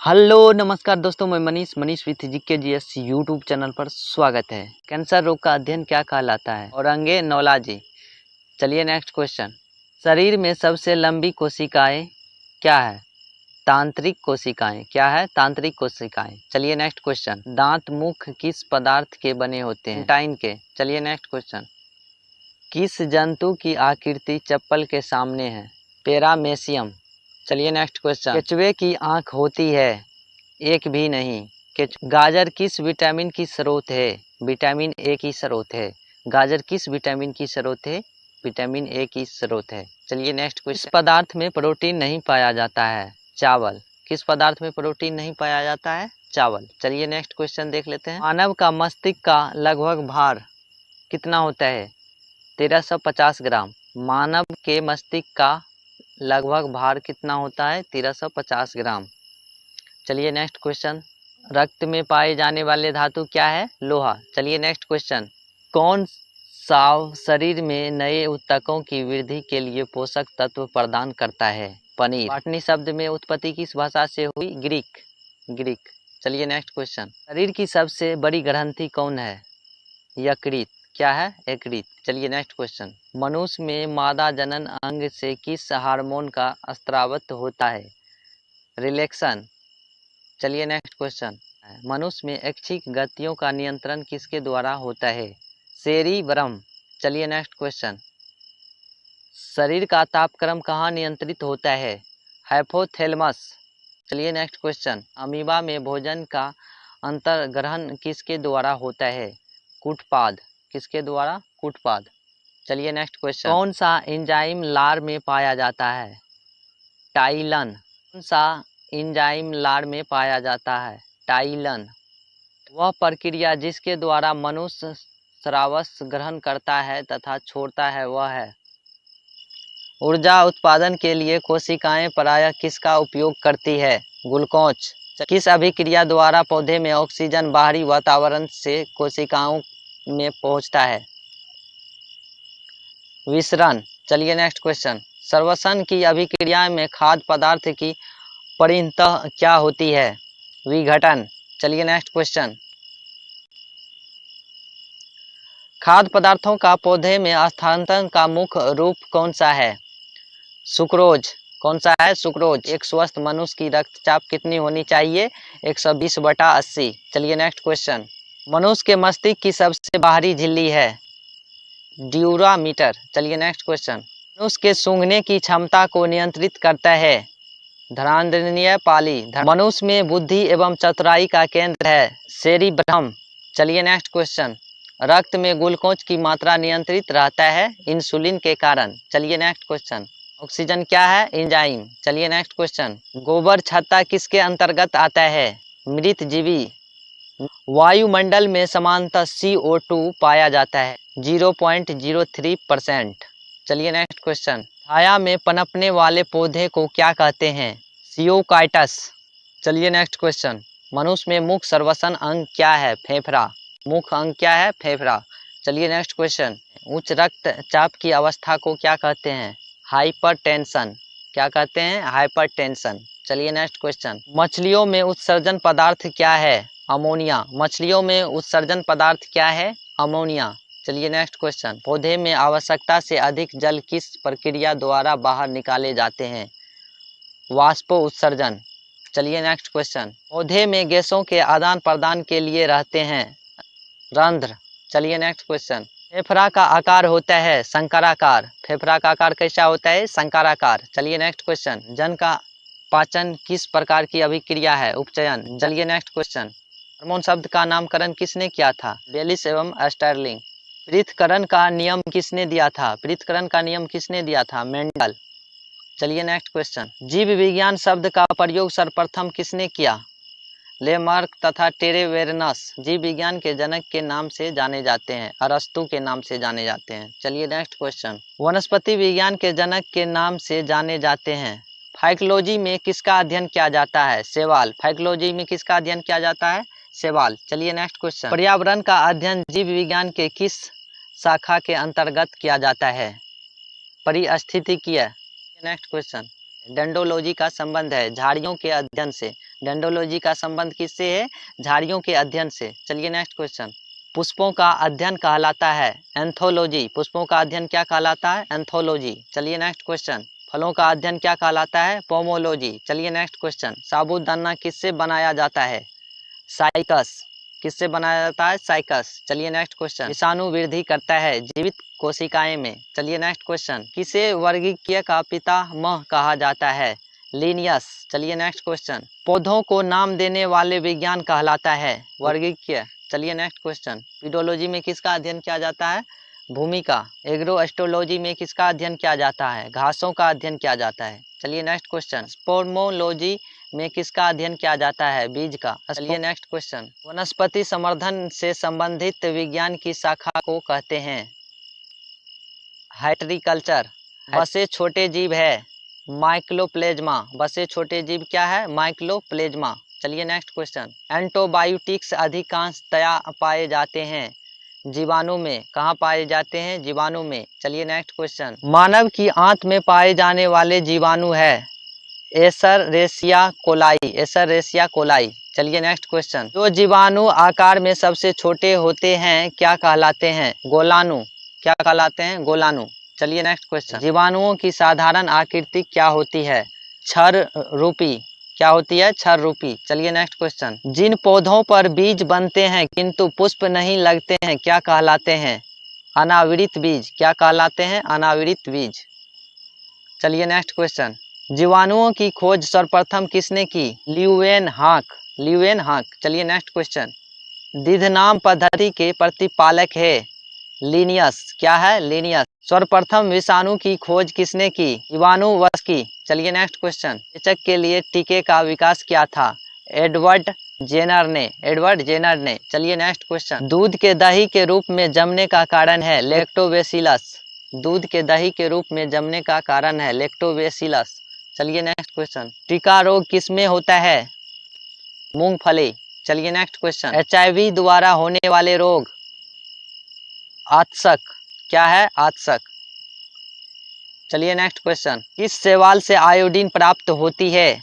Hello नमस्कार दोस्तों, मैं Manish with GK GS YouTube channel पर स्वागत है। कैंसर रोग का अध्ययन क्या कहलाता है? औरंगे नौलाजी। चलिए नेक्स्ट क्वेश्चन। शरीर में सबसे लंबी कोशिकाएं क्या है? तांत्रिक कोशिकाएं। क्या है? तांत्रिक कोशिकाएं। चलिए नेक्स्ट क्वेश्चन। दांत मुख किस पदार्थ के बने होते हैं? टाइन के। चलिए नेक्स्ट क्वेश्चन। किस जंतु की आकृति चप्पल के सामने है? पैरामेसियम। चलिए नेक्स्ट क्वेश्चन। केचुए की आंख होती है? एक भी नहीं। गाजर किस विटामिन की स्रोत है? विटामिन ए की स्रोत है। गाजर किस विटामिन की स्रोत है? विटामिन ए की स्रोत है। चलिए नेक्स्ट क्वेश्चन। किस पदार्थ में प्रोटीन नहीं पाया जाता है? चावल। किस पदार्थ में प्रोटीन नहीं पाया जाता है? चावल। चलिए नेक्स्ट क्वेश्चन देख लेते हैं। मानव का मस्तिष्क का लगभग भार कितना होता है? 1350 ग्राम। मानव के मस्तिष्क का लगभग भार कितना होता है? 1350 ग्राम। चलिए नेक्स्ट क्वेश्चन। रक्त में पाए जाने वाले धातु क्या है? लोहा। चलिए नेक्स्ट क्वेश्चन। कौन सा शरीर में नए ऊतकों की वृद्धि के लिए पोषक तत्व प्रदान करता है? पनीर। पाटनी शब्द में उत्पत्ति किस भाषा से हुई? ग्रीक। चलिए नेक्स्ट क्वेश्चन। शरीर की सबसे बड़ी ग्रंथि कौन है? यकृत। क्या है? यकृत। चलिए नेक्स्ट क्वेश्चन। मनुष्य में मादा जनन अंग से किस हार्मोन का स्रावित होता है? रिलैक्सन। चलिए नेक्स्ट क्वेश्चन। मनुष्य में ऐच्छिक गतियों का नियंत्रण किसके द्वारा होता है? सेरिब्रम। चलिए नेक्स्ट क्वेश्चन। शरीर का तापक्रम कहाँ नियंत्रित होता है? हाइपोथैलेमस। चलिए नेक्स्ट क्वेश्चन। अमीबा में भोजन का अंतर्ग्रहण किसके द्वारा होता है? कूटपाद। किसके द्वारा? कूटपाद। चलिए नेक्स्ट क्वेश्चन। कौन सा एंजाइम लार में पाया जाता है? टाइलन। कौन सा एंजाइम लार में पाया जाता है? टाइलन। वह प्रक्रिया जिसके द्वारा मनुष्य स्रावस ग्रहण करता है तथा छोड़ता है वह है? ऊर्जा उत्पादन के लिए कोशिकाएं प्रायः किसका उपयोग करती है? ग्लूकोज। किस अभिक्रिया द्वारा पौधे में ऑक्सीजन बाहरी वातावरण से कोशिकाओं में पहुंचता है? विसरण। चलिए नेक्स्ट क्वेश्चन। सर्वसन की अभिक्रिया में खाद्य पदार्थ की परिणतः क्या होती है? विघटन। चलिए नेक्स्ट क्वेश्चन। खाद्य पदार्थों का पौधे में स्थानांतरण का मुख्य रूप कौन सा है? सुक्रोज। कौन सा है? सुक्रोज। एक स्वस्थ मनुष्य की रक्तचाप कितनी होनी चाहिए? 120/80। चलिए नेक्स्ट क्वेश्चन। मनुष्य के मस्तिष्क की सबसे बाहरी झिल्ली है? ड्यूरामीटर। चलिए नेक्स्ट क्वेश्चन। मनुष्य के सूंघने की क्षमता को नियंत्रित करता है? धरान्द्रीय पाली। मनुष्य में बुद्धि एवं चतुराई का केंद्र है? सेरिब्रम। चलिए नेक्स्ट क्वेश्चन। रक्त में ग्लूकोज की मात्रा नियंत्रित रहता है इंसुलिन के कारण। चलिए नेक्स्ट क्वेश्चन। ऑक्सीजन क्या है? एंजाइम। चलिए नेक्स्ट क्वेश्चन। गोबर छत्ता किसके अंतर्गत आता है? मृत जीवी। वायुमंडल में सामान्यतः CO2 पाया जाता है? 0.03%। चलिए नेक्स्ट क्वेश्चन। छाया में पनपने वाले पौधे को क्या कहते हैं? सियोकाइटस। चलिए नेक्स्ट क्वेश्चन। मनुष्य में मुख्य श्वसन अंग क्या है? फेफड़ा। मुख्य अंग क्या है? फेफड़ा। चलिए नेक्स्ट क्वेश्चन। उच्च रक्तचाप की अवस्था को क्या कहते हैं? हाइपरटेंशन। क्या कहते हैं? हाइपरटेंशन। चलिए नेक्स्ट क्वेश्चन। मछलियों में उत्सर्जन पदार्थ क्या है? अमोनिया। मछलियों में उत्सर्जन पदार्थ क्या है? अमोनिया। चलिए नेक्स्ट क्वेश्चन। पौधे में आवश्यकता से अधिक जल किस प्रक्रिया द्वारा बाहर निकाले जाते हैं? वाष्प उत्सर्जन। चलिए नेक्स्ट क्वेश्चन। पौधे में गैसों के आदान प्रदान के लिए रहते हैं रंध्र। चलिए नेक्स्ट क्वेश्चन। फेफड़ा का आकार होता है शंकराकार। फेफड़ा का आकार कैसा होता है? शंकराकार। चलिए नेक्स्ट क्वेश्चन। जन का पाचन किस प्रकार की अभिक्रिया है? उपचयन। चलिए नेक्स्ट क्वेश्चन। हार्मोन शब्द का नामकरण किसने किया था? बेलिस एवं स्टर्लिंग। पृथक्करण का नियम किसने दिया था? पृथक्करण का नियम किसने दिया था? मेंडल। चलिए नेक्स्ट क्वेश्चन। जीव विज्ञान शब्द का प्रयोग सर्वप्रथम किसने किया? लेमार्क तथा टेरेवेरनस जीव विज्ञान के जनक के नाम से जाने जाते हैं, अरस्तु के नाम से जाने जाते हैं। चलिए नेक्स्ट क्वेश्चन। वनस्पति विज्ञान के जनक के नाम से जाने जाते हैं। फाइकोलॉजी में किसका अध्ययन किया जाता है? शैवाल। फाइकोलॉजी में किसका अध्ययन किया जाता है? शैवाल। चलिए नेक्स्ट क्वेश्चन। पर्यावरण का अध्ययन जीव विज्ञान के किस शाखा के अंतर्गत किया जाता है? पारिस्थितिकीय। Next question. डेंड्रोलॉजी का संबंध है झाड़ियों के अध्ययन से। डेंड्रोलॉजी का संबंध किससे है? झाड़ियों के अध्ययन से। चलिए नेक्स्ट क्वेश्चन। पुष्पों का अध्ययन कहलाता है एंथोलॉजी। पुष्पों का अध्ययन क्या कहलाता है? एंथोलॉजी। चलिए नेक्स्ट क्वेश्चन। फलों का अध्ययन क्या कहलाता है? पोमोलॉजी। चलिए नेक्स्ट क्वेश्चन। साबूदाना किससे बनाया जाता है? साइकस। किससे बनाया जाता है? साइकस। चलिए नेक्स्ट क्वेश्चन। विषाणु वृद्धि करता है जीवित कोशिकाएं में। चलिए नेक्स्ट क्वेश्चन। किसे वर्गीकीय का पितामह कहा जाता है? लिनियस। चलिए नेक्स्ट क्वेश्चन। पौधों को नाम देने वाले विज्ञान कहलाता है? वर्गीकीय। चलिए नेक्स्ट क्वेश्चन। पीडोलॉजी में किसका अध्ययन किया जाता है? भूमि का। एग्रो एस्ट्रोलॉजी में किसका अध्ययन किया जाता है? घासों का अध्ययन किया जाता है। चलिए नेक्स्ट क्वेश्चन। स्पोर्मोलॉजी में किसका अध्ययन किया जाता है? बीज का। चलिए नेक्स्ट क्वेश्चन। वनस्पति संवर्धन से संबंधित विज्ञान की शाखा को कहते हैं? हार्टिकल्चर। बसे छोटे जीव है माइक्रोप्लेज्मा। बसे छोटे जीव क्या है? माइक्रोप्लेज्मा। चलिए नेक्स्ट क्वेश्चन। एंटीबायोटिक्स अधिकांशतया पाए जाते हैं जीवाणु में। कहाँ पाए जाते हैं? जीवाणु में। चलिए नेक्स्ट क्वेश्चन। मानव की आंत में पाए जाने वाले जीवाणु है एसररेशिया कोलाई। एसररेशिया कोलाई। चलिए नेक्स्ट क्वेश्चन। जो जीवाणु आकार में सबसे छोटे होते हैं क्या कहलाते हैं? गोलाणु। क्या कहलाते हैं? गोलाणु। चलिए नेक्स्ट क्वेश्चन। जीवाणुओं की साधारण आकृति क्या होती है? क्षर रूपी। क्या होती है? क्षर रूपी। चलिए नेक्स्ट क्वेश्चन। जिन पौधों पर बीज बनते हैं किंतु पुष्प नहीं लगते हैं क्या कहलाते हैं? अनावृत बीज। क्या कहलाते हैं? अनावृत बीज। चलिए नेक्स्ट क्वेश्चन। जीवाणुओं की खोज सर्वप्रथम किसने की? ल्यूवेनहॉक। ल्यूवेनहॉक। चलिए नेक्स्ट क्वेश्चन। दिधनाम पद्धति के प्रतिपालक है लिनियस। क्या है? लिनियस। सर्वप्रथम विषाणु की खोज किसने की? इवानोव्स्की। चलिए नेक्स्ट क्वेश्चन। चेचक के लिए टीके का विकास किया था? एडवर्ड जेनर ने। एडवर्ड जेनर ने। चलिए नेक्स्ट क्वेश्चन। दूध के दही के रूप में जमने का कारण है? लैक्टोबैसिलस। दूध के दही के रूप में जमने का कारण है लैक्टोबैसिलस। चलिए नेक्स्ट क्वेश्चन। टीका रोग किसमें होता है? मूंगफली। चलिए नेक्स्ट क्वेश्चन। HIV द्वारा होने वाले रोग? आतशक। क्या है? आतशक। चलिए नेक्स्ट क्वेश्चन। किस शैवाल से आयोडीन प्राप्त होती है?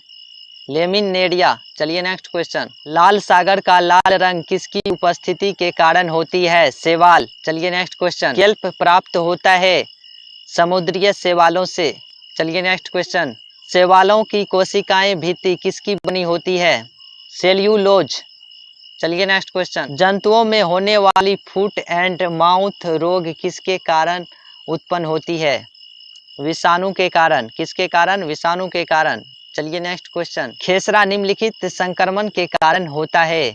लेमिनेरिया। चलिए नेक्स्ट क्वेश्चन। लाल सागर का लाल रंग किसकी उपस्थिति के कारण होती है? शैवाल। चलिए नेक्स्ट क्वेश्चन। केल्प प्राप्त होता है समुद्रीय शैवालों से। चलिए नेक्स्ट क्वेश्चन। शैवालों की कोशिकाएं भित्ति किसकी बनी होती है? सेल्यूलोज। चलिए नेक्स्ट क्वेश्चन। जंतुओं में होने वाली फुट एंड माउथ रोग किसके कारण उत्पन्न होती है? विषाणु के कारण। किसके कारण? विषाणु के कारण। चलिए नेक्स्ट क्वेश्चन। खेसरा निम्नलिखित संक्रमण के कारण होता है?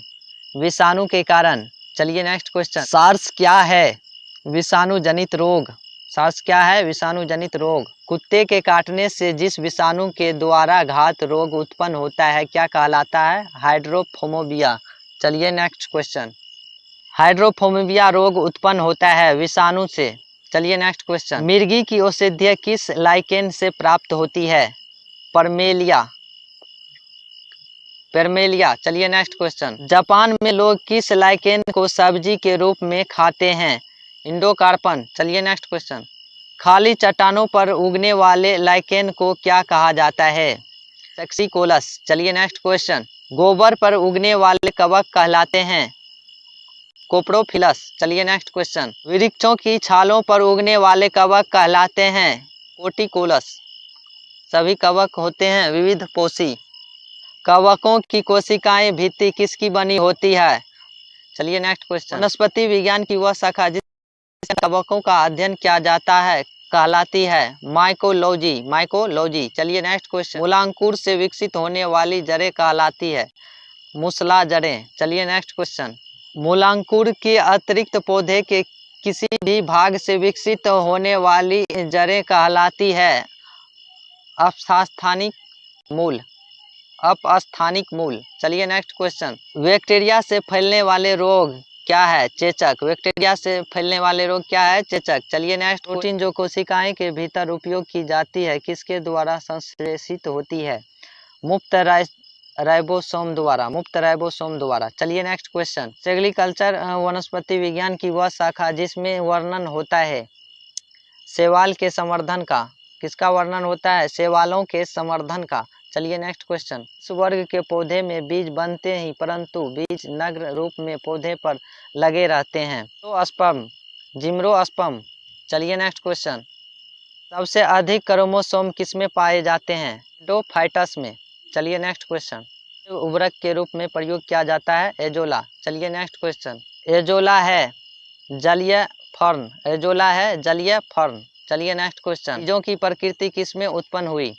विषाणु के कारण। चलिए नेक्स्ट क्वेश्चन। सार्स क्या है? विषाणु जनित रोग। सार्स क्या है? विषाणु जनित रोग। कुत्ते के काटने से जिस विषाणु के द्वारा घात रोग उत्पन्न होता है क्या कहलाता है? हाइड्रोफोमोबिया। चलिए नेक्स्ट क्वेश्चन। हाइड्रोफोबिया रोग उत्पन्न होता है विषाणु से। चलिए नेक्स्ट क्वेश्चन। मिर्गी की औषधि किस लाइकेन से प्राप्त होती है? परमेलिया। परमेलिया। चलिए नेक्स्ट क्वेश्चन। जापान में लोग किस लाइकेन को सब्जी के रूप में खाते हैं? इंडोकार्पन। चलिए नेक्स्ट क्वेश्चन। खाली चट्टानों पर उगने वाले लाइकेन को क्या कहा जाता है? सेक्सिकोलस। चलिए नेक्स्ट क्वेश्चन। गोबर पर उगने वाले कवक कहलाते हैं? कोप्रोफिलस। चलिए नेक्स्ट क्वेश्चन। वृक्षों की छालों पर उगने वाले कवक कहलाते हैं? कोटिकोलस। सभी कवक होते हैं विविध पोषी। कवकों की कोशिकाएं भित्ति किसकी बनी होती है? चलिए नेक्स्ट क्वेश्चन। वनस्पति विज्ञान की वह शाखा जिस कवकों का अध्ययन किया जाता है कहलाती है? माइकोलॉजी। माइकोलॉजी। चलिए नेक्स्ट क्वेश्चन। मूलांकुर से विकसित होने वाली जड़ें कहलाती है? मूसला जड़ें। चलिए नेक्स्ट क्वेश्चन। मूलांकुर के अतिरिक्त पौधे के किसी भी भाग से विकसित होने वाली जड़ें कहलाती है? अपस्थानिक मूल। अपस्थानिक मूल। चलिए नेक्स्ट क्वेश्चन। बैक्टीरिया से फैलने वाले रोग क्या है? चेचक। बैक्टीरिया से फैलने वाले रोग क्या है? चेचक। चलिए नेक्स्ट। प्रोटीन जो कोशिकाएं के भीतर उपयोग की जाती है किसके द्वारा संश्लेषित होती है? मुक्त राइबोसोम द्वारा। मुक्त राइबोसोम द्वारा। चलिए नेक्स्ट क्वेश्चन। सेरिकल्चर वनस्पति विज्ञान की वह शाखा जिसमें वर्णन होता है शैवाल के संवर्धन का। किसका वर्णन होता है? शैवालों के संवर्धन का। चलिए नेक्स्ट क्वेश्चन। इस वर्ग के पौधे में बीज बनते ही परंतु बीज नग्न रूप में पौधे पर लगे रहते हैं। तो स्पर्म, जिम्नोस्पर्म। चलिए नेक्स्ट क्वेश्चन। सबसे अधिक क्रोमोसोम किसमें पाए जाते हैं? टेरिडोफाइटस में। चलिए नेक्स्ट क्वेश्चन। उर्वरक के रूप में प्रयोग किया जाता है? एजोला। चलिए नेक्स्ट क्वेश्चन। एजोला है जलीय फर्न, एजोला है जलीय फर्न। चलिए नेक्स्ट क्वेश्चन। बीजों की प्रकृति किसमें उत्पन्न हुई?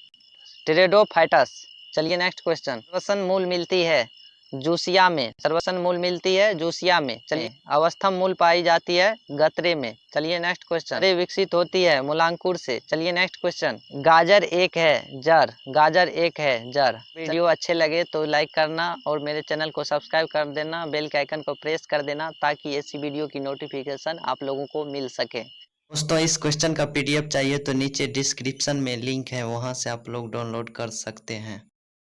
टेरिडोफाइटस। चलिए नेक्स्ट क्वेश्चन। सर्वसन मूल मिलती है जूसिया में, सर्वसन मूल मिलती है जूसिया में। चलिए अवस्थम मूल पाई जाती है गत्रे में। चलिए नेक्स्ट क्वेश्चन। अरे विकसित होती है मूलांकुर से। चलिए नेक्स्ट क्वेश्चन। गाजर एक है जड़, गाजर एक है जड़। वीडियो अच्छे लगे तो लाइक करना और मेरे चैनल को सब्सक्राइब कर देना, बेल के आइकन को प्रेस कर देना ताकि ऐसी वीडियो की नोटिफिकेशन आप लोगों को मिल सके। दोस्तों इस क्वेश्चन का पीडीएफ चाहिए तो नीचे डिस्क्रिप्शन में लिंक है, वहां से आप लोग डाउनलोड कर सकते हैं।